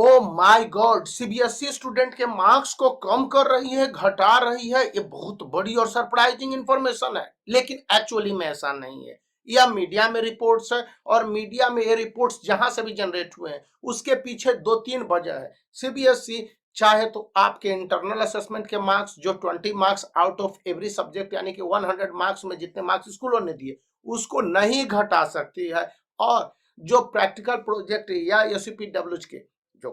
Oh my God, CBSE student के marks को कम कर रही है, घटा रही है। ये बहुत बड़ी और सरप्राइजिंग इंफॉर्मेशन है, लेकिन एक्चुअली में ऐसा नहीं है। यह मीडिया में रिपोर्ट्स है, और मीडिया में ये रिपोर्ट्स जहां से भी जनरेट हुए हैं उसके पीछे दो तीन वजह है। सीबीएसई चाहे तो आपके इंटरनल असेसमेंट के मार्क्स, जो 20 marks out of every subject यानी कि 100 मार्क्स में जितने मार्क्स स्कूलों ने दिए, उसको नहीं घटा सकती है। और जो प्रैक्टिकल प्रोजेक्ट या एसपीडब्ल्यूज के जो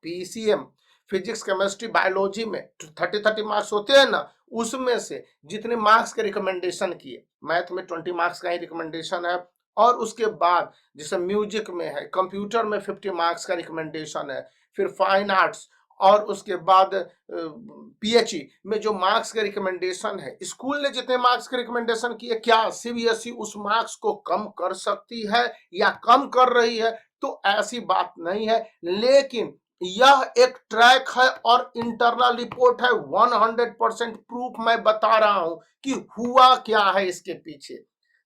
पीसीएम, फिजिक्स केमिस्ट्री बायोलॉजी में 30-30 मार्क्स होते हैं ना, उसमें से जितने मार्क्स के रिकमेंडेशन किए, मैथ में 20 मार्क्स का ही रिकमेंडेशन है, और उसके बाद जैसे म्यूजिक में है, कंप्यूटर में 50 मार्क्स का रिकमेंडेशन है, फिर फाइन आर्ट्स, और उसके बाद पीएचई में जो मार्क्स के रिकमेंडेशन है, स्कूल ने जितने मार्क्स के रिकमेंडेशन किए, क्या सीबीएसई उस मार्क्स को कम कर सकती है या कम कर रही है? तो ऐसी बात नहीं है, लेकिन यह एक ट्रैक है और इंटरनल रिपोर्ट है। 100% प्रूफ मैं बता रहा हूं कि हुआ क्या है इसके पीछे।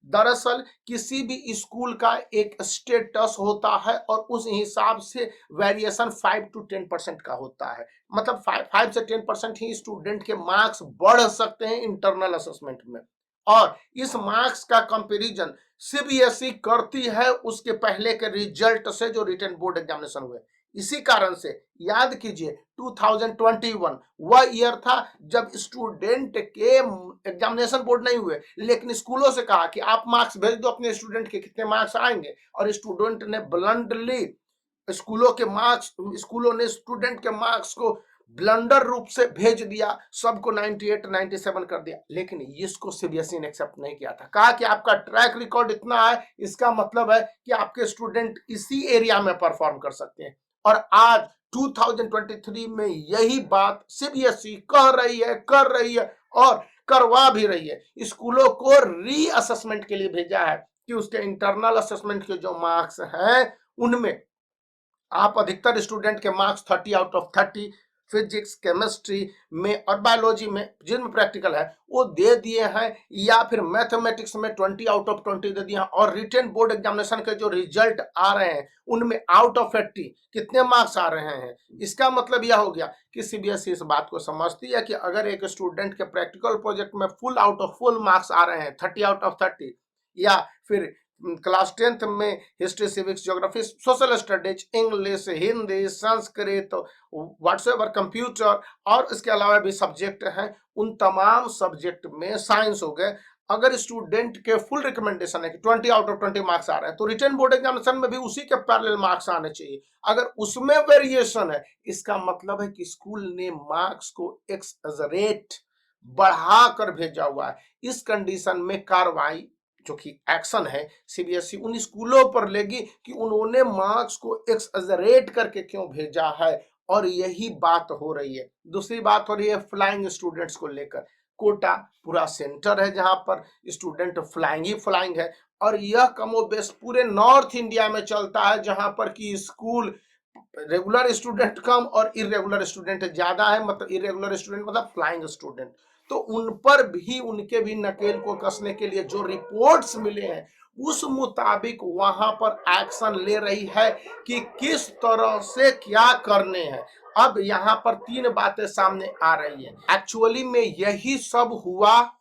दरअसल किसी भी स्कूल का एक स्टेटस होता है, और उस हिसाब से वेरिएशन 5 to 10% का होता है। मतलब 5 से 10% ही स्टूडेंट के मार्क्स बढ़ सकते हैं इंटरनल असेसमेंट में, और इस मार्क्स का कंपैरिजन सीबीएसई करती है उसके पहले के रिजल्ट से, जो रिटन बोर्ड एग्जामिनेशन हुए। इसी कारण से याद कीजिए, 2021 वह ईयर था जब स्टूडेंट के एग्जामिनेशन बोर्ड नहीं हुए, लेकिन स्कूलों से कहा कि आप मार्क्स भेज दो अपने स्टूडेंट के, कितने मार्क्स आएंगे, और स्टूडेंट ने ब्लंडली स्कूलों ने स्टूडेंट के मार्क्स को ब्लंडर रूप से भेज दिया, सबको 98 97 कर दिया। लेकिन इसको सीबीएसई ने एक्सेप्ट नहीं किया था, कहा कि आपका ट्रैक रिकॉर्ड इतना है, इसका मतलब है कि आपके स्टूडेंट इसी एरिया में परफॉर्म कर सकते हैं। और आज 2023 में यही बात सीबीएसई कह रही है, कर रही है, और करवा भी रही है। स्कूलों को री असेसमेंट के लिए भेजा है कि उसके इंटरनल असेसमेंट के जो मार्क्स हैं उनमें आप अधिकतर स्टूडेंट के marks 30 out of 30 physics chemistry में और बायोलॉजी में जिनमें प्रैक्टिकल है वो दे दिए हैं, या फिर मैथमेटिक्स में 20 आउट ऑफ 20 दे दिए हैं। और रिटन बोर्ड एग्जामिनेशन के जो रिजल्ट आ रहे हैं उनमें आउट ऑफ 80 कितने मार्क्स आ रहे हैं। इसका मतलब यह हो गया कि सीबीएसई इस बात को समझती है कि अगर एक स्टूडेंट के प्रैक्टिकल प्रोजेक्ट में full out of full marks आ रहे हैं 30 आउट ऑफ 30, या फिर क्लास 10th में history, civics, geography, social studies, English, Hindi, Sanskrit, whatsoever, computer, और इसके अलावा भी सब्जेक्ट हैं, उन तमाम सब्जेक्ट में साइंस हो गए, अगर स्टूडेंट के फुल रिकमेंडेशन है कि 20 आउट ऑफ 20 मार्क्स आ रहे हैं, तो रिटन बोर्ड एग्जामिनेशन में भी उसी के पैरेलल मार्क्स आने चाहिए। अगर उसमें वेरिएशन है, इसका मतलब है कि स्कूल ने मार्क्स को एक्सजरेट बढ़ा कर भेजा हुआ है। इस कंडीशन में कार्रवाई, जो कि एक्शन है, सीबीएसई उन स्कूलों पर लेगी कि उन्होंने मार्क्स को एक्सजरेट करके क्यों भेजा है, और यही बात हो रही है। दूसरी बात हो रही है फ्लाइंग स्टूडेंट्स को लेकर। कोटा पूरा सेंटर है जहां पर स्टूडेंट फ्लाइंग ही फ्लाइंग है, और यह कमोबेश पूरे नॉर्थ इंडिया में चलता है, जहां पर कि स्कूल रेगुलर स्टूडेंट कम और इरेगुलर स्टूडेंट ज्यादा है। मतलब इरेगुलर स्टूडेंट मतलब फ्लाइंग स्टूडेंट। तो उन पर भी, उनके भी नकेल को कसने के लिए जो रिपोर्ट्स मिले हैं उस मुताबिक वहां पर एक्शन ले रही है कि किस तरह से क्या करने हैं। अब यहाँ पर तीन बातें सामने आ रही है। एक्चुअली में यही सब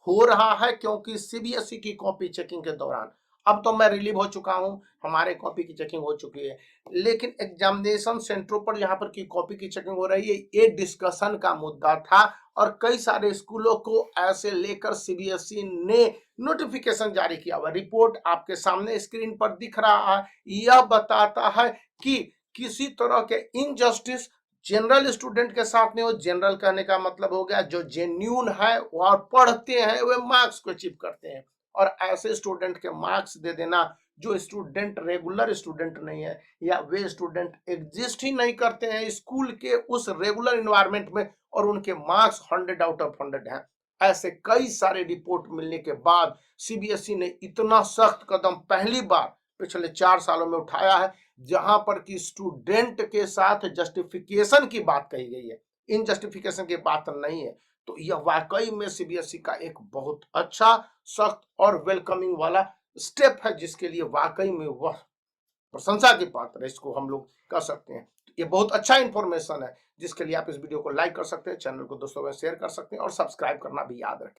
हो रहा है क्योंकि सीबीएसई की कॉपी चेकिंग के दौरान, अब तो मैं रिलीव हो चुका हूं, हमारे कॉपी की चेकिंग हो चुकी है, लेकिन एग्जामिनेशन सेंटरों पर यहाँ पर की कॉपी की चेकिंग हो रही है, ये डिस्कशन का मुद्दा था। और कई सारे स्कूलों को ऐसे लेकर सीबीएसई ने नोटिफिकेशन जारी किया हुआ। रिपोर्ट आपके सामने स्क्रीन पर दिख रहा है, यह बताता है कि किसी तरह के इनजस्टिस जनरल स्टूडेंट के साथ नहीं हो। जनरल कहने का मतलब हो गया जो जेन्यून है और पढ़ते हैं वे मार्क्स को अचीव करते हैं, और ऐसे स्टूडेंट के मार्क्स दे देना जो स्टूडेंट रेगुलर स्टूडेंट नहीं है, या वे स्टूडेंट एग्जिस्ट ही नहीं करते हैं स्कूल के उस रेगुलर इन्वायरमेंट में, और उनके मार्क्स 100 आउट ऑफ 100 हैं। ऐसे कई सारे रिपोर्ट मिलने के बाद सीबीएसई ने इतना सख्त कदम पहली बार पिछले 4 सालों में उठाया है, जहां पर कि स्टूडेंट के साथ जस्टिफिकेशन की बात कही गई है, इन जस्टिफिकेशन की बात नहीं है। तो यह वाकई में सीबीएसई का एक बहुत अच्छा, सख्त और वेलकमिंग वाला स्टेप है, जिसके लिए वाकई में वह प्रशंसा की पात्र है, इसको हम लोग कह सकते हैं। तो ये बहुत अच्छा इंफॉर्मेशन है, जिसके लिए आप इस वीडियो को लाइक कर सकते हैं, चैनल को दोस्तों में शेयर कर सकते हैं और सब्सक्राइब करना भी याद रखें।